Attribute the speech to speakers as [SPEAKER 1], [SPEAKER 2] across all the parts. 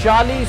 [SPEAKER 1] 40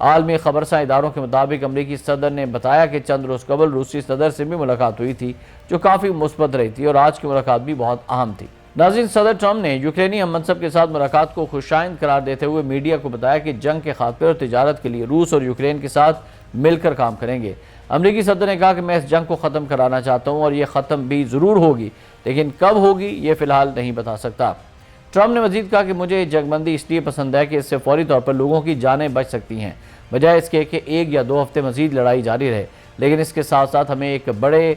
[SPEAKER 1] عالمی خبرساں اداروں کے مطابق امریکی صدر نے بتایا کہ چند روز قبل روسی صدر سے بھی ملاقات ہوئی تھی جو کافی مثبت رہی تھی اور آج کی ملاقات بھی بہت اہم تھی۔ ناظرین، صدر ٹرمپ نے یوکرینی ہم منصب کے ساتھ ملاقات کو خوشائند قرار دیتے ہوئے میڈیا کو بتایا کہ جنگ کے خاتمے اور تجارت کے لیے روس اور یوکرین کے ساتھ مل کر کام کریں گے۔ امریکی صدر نے کہا کہ میں اس جنگ کو ختم کرانا چاہتا ہوں اور یہ ختم بھی ضرور ہوگی، لیکن کب ہوگی یہ فی الحال نہیں بتا سکتا۔ ٹرمپ نے مزید کہا کہ مجھے جنگ بندی اس لیے پسند ہے کہ اس سے فوری طور پر لوگوں کی جانیں بچ سکتی ہیں، بجائے اس کے کہ 1 یا 2 ہفتے مزید لڑائی جاری رہے، لیکن اس کے ساتھ ساتھ ہمیں ایک بڑے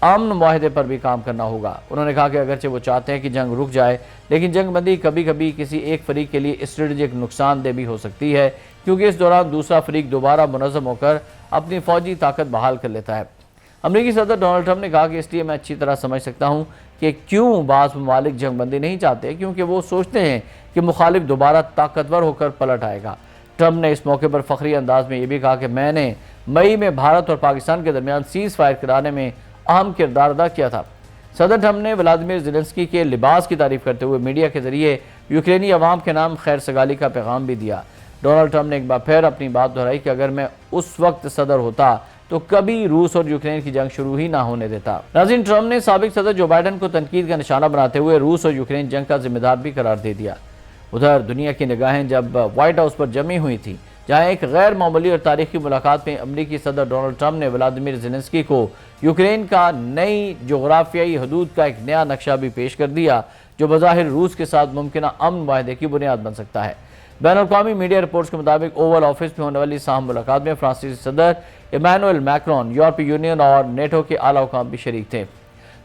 [SPEAKER 1] امن معاہدے پر بھی کام کرنا ہوگا۔ انہوں نے کہا کہ اگرچہ وہ چاہتے ہیں کہ جنگ رک جائے، لیکن جنگ بندی کبھی کبھی کسی ایک فریق کے لیے اسٹریٹجک نقصان دہ بھی ہو سکتی ہے، کیونکہ اس دوران دوسرا فریق دوبارہ منظم ہو کر اپنی فوجی طاقت بحال کر لیتا ہے۔ امریکی صدر ڈونلڈ ٹرمپ نے کہا کہ اس لیے میں اچھی طرح سمجھ سکتا ہوں کہ کیوں بعض ممالک جنگ بندی نہیں چاہتے، کیونکہ وہ سوچتے ہیں کہ مخالف دوبارہ طاقتور ہو کر پلٹ آئے گا۔ ٹرمپ نے اس موقع پر فخری انداز میں یہ بھی کہا کہ میں نے مئی میں بھارت اور پاکستان کے درمیان سیز فائر کرانے میں اہم کردار ادا کیا تھا۔ صدر ٹرمپ نے ولادیمیر زیلنسکی کے لباس کی تعریف کرتے ہوئے میڈیا کے ذریعے یوکرینی عوام کے نام خیر سگالی کا پیغام بھی دیا۔ ڈونلڈ ٹرمپ نے ایک بار پھر اپنی بات دہرائی کہ اگر میں اس وقت صدر ہوتا تو کبھی روس اور یوکرین کی جنگ شروع ہی نہ ہونے دیتا۔ ناظرین، ٹرمپ نے سابق صدر جو بائیڈن کو تنقید کا نشانہ بناتے ہوئے روس اور یوکرین جنگ کا ذمہ دار بھی قرار دے دیا۔ ادھر دنیا کی نگاہیں جب وائٹ ہاؤس پر جمی ہوئی تھی، جہاں ایک غیر معمولی اور تاریخی ملاقات میں امریکی صدر ڈونلڈ ٹرمپ نے ولادیمیر زیلنسکی کو یوکرین کا نئی جغرافیائی حدود کا ایک نیا نقشہ بھی پیش کر دیا، جو بظاہر روس کے ساتھ ممکنہ امن معاہدے کی بنیاد بن سکتا ہے۔ بین الاقوامی میڈیا رپورٹس کے مطابق اوول آفس میں ہونے والی اس اہم ملاقات میں فرانسیسی صدر ایمانوئل میکرون، یورپی یونین اور نیٹو کے اعلیٰ حکام بھی شریک تھے۔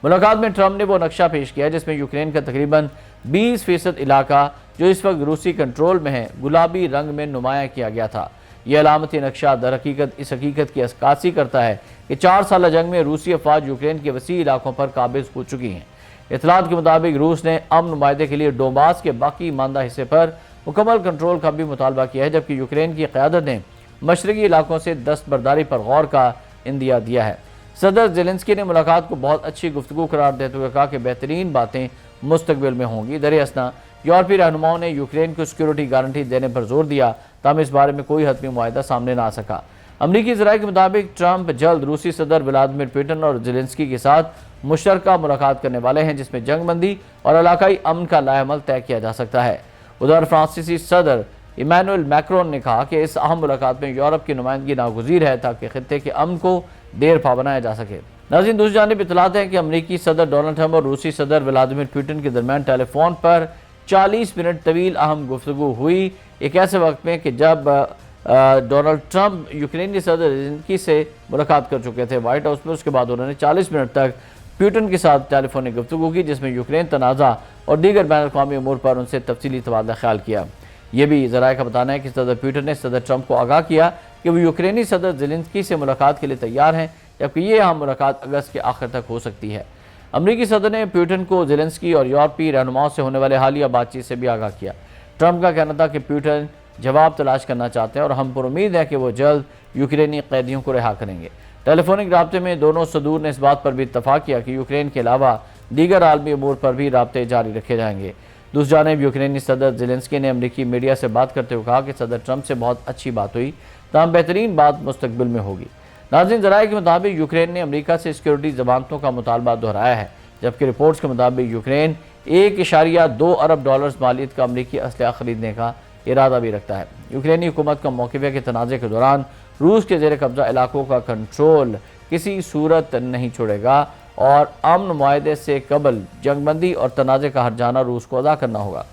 [SPEAKER 1] ملاقات میں ٹرمپ نے وہ نقشہ پیش کیا جس میں یوکرین کا تقریباً 20% علاقہ جو اس وقت روسی کنٹرول میں ہے گلابی رنگ میں نمایاں کیا گیا تھا۔ یہ علامتی نقشہ در حقیقت اس حقیقت کی عکاسی کرتا ہے کہ 4 سالہ جنگ میں روسی افواج یوکرین کے وسیع علاقوں پر قابض ہو چکی ہیں۔ اطلاعات کے مطابق روس نے امن معاہدے کے لیے ڈونباس کے باقی ماندہ حصے پر مکمل کنٹرول کا بھی مطالبہ کیا ہے، جبکہ یوکرین کی قیادت نے مشرقی علاقوں سے دستبرداری پر غور کا عندیہ دیا ہے۔ صدر زیلنسکی نے ملاقات کو بہت اچھی گفتگو قرار دیتے ہوئے کہا کہ بہترین باتیں مستقبل میں ہوں گی۔ دراصل یورپی رہنماؤں نے یوکرین کو سیکیورٹی گارنٹی دینے پر زور دیا، تاہم اس بارے میں کوئی حتمی معاہدہ سامنے نہ آ سکا۔ امریکی ذرائع کے مطابق ٹرمپ جلد روسی صدر ولادیمیر پوٹن اور زیلنسکی کے ساتھ مشترکہ ملاقات کرنے والے ہیں، جس میں جنگ بندی اور علاقائی امن کا لائحہ عمل طے کیا جا سکتا ہے۔ ادھر فرانسیسی صدر ایمانوئل میکرون نے کہا کہ اس اہم ملاقات میں یورپ کی نمائندگی ناگزیر ہے تاکہ خطے کے امن کو دیر پا بنایا جا سکے۔ ناظرین، دوسری جانب اطلاعات ہیں کہ امریکی صدر ڈونلڈ ٹرمپ اور روسی صدر ولادیمیر پوٹن کے درمیان ٹیلی فون پر 40 منٹ طویل اہم گفتگو ہوئی، ایک ایسے وقت میں کہ جب ڈونلڈ ٹرمپ یوکرینی صدر زیلنسکی سے ملاقات کر چکے تھے وائٹ ہاؤس میں۔ اس کے بعد انہوں نے 40 منٹ تک پوٹن کے ساتھ ٹیلی فونک گفتگو کی، جس میں یوکرین تنازع اور دیگر بین الاقوامی امور پر ان سے تفصیلی تبادلہ خیال کیا۔ یہ بھی ذرائع کا بتانا ہے کہ صدر پوٹن نے صدر ٹرمپ کو آگاہ کیا کہ وہ یوکرینی صدر زیلنسکی سے ملاقات کے لیے تیار ہیں، جبکہ یہ اہم ملاقات اگست کے آخر تک ہو سکتی ہے۔ امریکی صدر نے پوٹن کو زیلنسکی اور یورپی رہنماؤں سے ہونے والے حالیہ بات چیت سے بھی آگاہ کیا۔ ٹرمپ کا کہنا تھا کہ پوٹن جواب تلاش کرنا چاہتے ہیں اور ہم پر امید ہے کہ وہ جلد یوکرینی قیدیوں کو رہا کریں گے۔ ٹیلی فونک رابطے میں دونوں صدور نے اس بات پر بھی اتفاق کیا کہ یوکرین کے علاوہ دیگر عالمی امور پر بھی رابطے جاری رکھے جائیں گے۔ دوسری جانب یوکرینی صدر زیلنسکی نے امریکی میڈیا سے بات کرتے ہوئے کہا کہ صدر ٹرمپ سے بہت اچھی بات ہوئی، تاہم بہترین بات مستقبل میں ہوگی۔ ناظرین، ذرائع کے مطابق یوکرین نے امریکہ سے سیکیورٹی ضمانتوں کا مطالبہ دہرایا ہے، جبکہ رپورٹس کے مطابق یوکرین $1.2 ارب مالیت کا امریکی اسلحہ خریدنے کا ارادہ بھی رکھتا ہے۔ یوکرینی حکومت کا موقف ہے کہ تنازع کے دوران روس کے زیر قبضہ علاقوں کا کنٹرول کسی صورت نہیں چھوڑے گا اور امن معاہدے سے قبل جنگ بندی اور تنازع کا ہر جانہ روس کو ادا کرنا ہوگا۔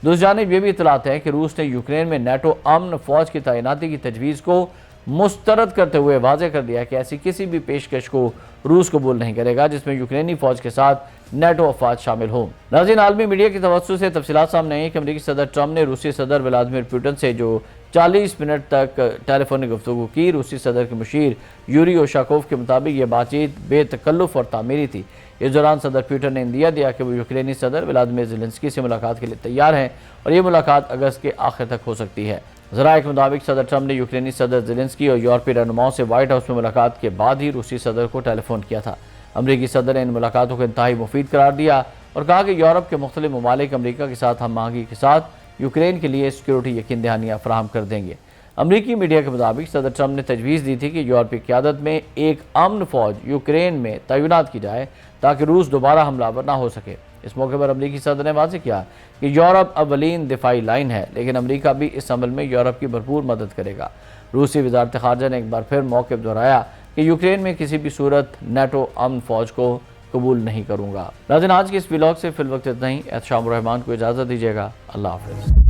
[SPEAKER 1] دوسری جانب یہ بھی اطلاعات ہے کہ روس نے یوکرین میں نیٹو امن فوج کی تعیناتی کی تجویز کو مسترد کرتے ہوئے واضح کر دیا کہ ایسی کسی بھی پیشکش کو روس قبول نہیں کرے گا جس میں یوکرینی فوج کے ساتھ نیٹو افواج شامل ہوں۔ ناظرین، عالمی میڈیا کی توسط سے تفصیلات سامنے آئی کہ امریکی صدر ٹرمپ نے روسی صدر ولادیمیر پوٹن سے جو 40 منٹ تک ٹیلی فونک گفتگو کی، روسی صدر کے مشیر یوری اوشاکوف کے مطابق یہ بات چیت بے تکلف اور تعمیری تھی۔ اس دوران صدر پوٹن نے اندیہ دیا کہ وہ یوکرینی صدر ولادیمیر زیلنسکی سے ملاقات کے لیے تیار ہیں اور یہ ملاقات اگست کے آخر تک ہو سکتی ہے۔ ذرائع کے مطابق صدر ٹرمپ نے یوکرینی صدر زیلنسکی اور یورپی رہنماؤں سے وائٹ ہاؤس میں ملاقات کے بعد ہی روسی صدر کو ٹیلی فون کیا تھا۔ امریکی صدر نے ان ملاقاتوں کو انتہائی مفید قرار دیا اور کہا کہ یورپ کے مختلف ممالک امریکہ کے ساتھ ہم آہنگی کے ساتھ یوکرین کے لیے سیکیورٹی یقین دہانیاں فراہم کر دیں گے۔ امریکی میڈیا کے مطابق صدر ٹرمپ نے تجویز دی تھی کہ یورپی قیادت میں ایک امن فوج یوکرین میں تعینات کی جائے تاکہ روس دوبارہ حملہ آور نہ ہو سکے۔ اس موقع پر امریکی صدر نے واضح کیا کہ یورپ اولین دفاعی لائن ہے، لیکن امریکہ بھی اس عمل میں یورپ کی بھرپور مدد کرے گا۔ روسی وزارت خارجہ نے ایک بار پھر موقف دہرایا کہ یوکرین میں کسی بھی صورت نیٹو امن فوج کو قبول نہیں کروں گا۔ ناظرین، آج کے اس ولاگ سے فی الوقت اتنا ہی۔ احتشام الرحمان کو اجازت دیجیے گا۔ اللہ حافظ۔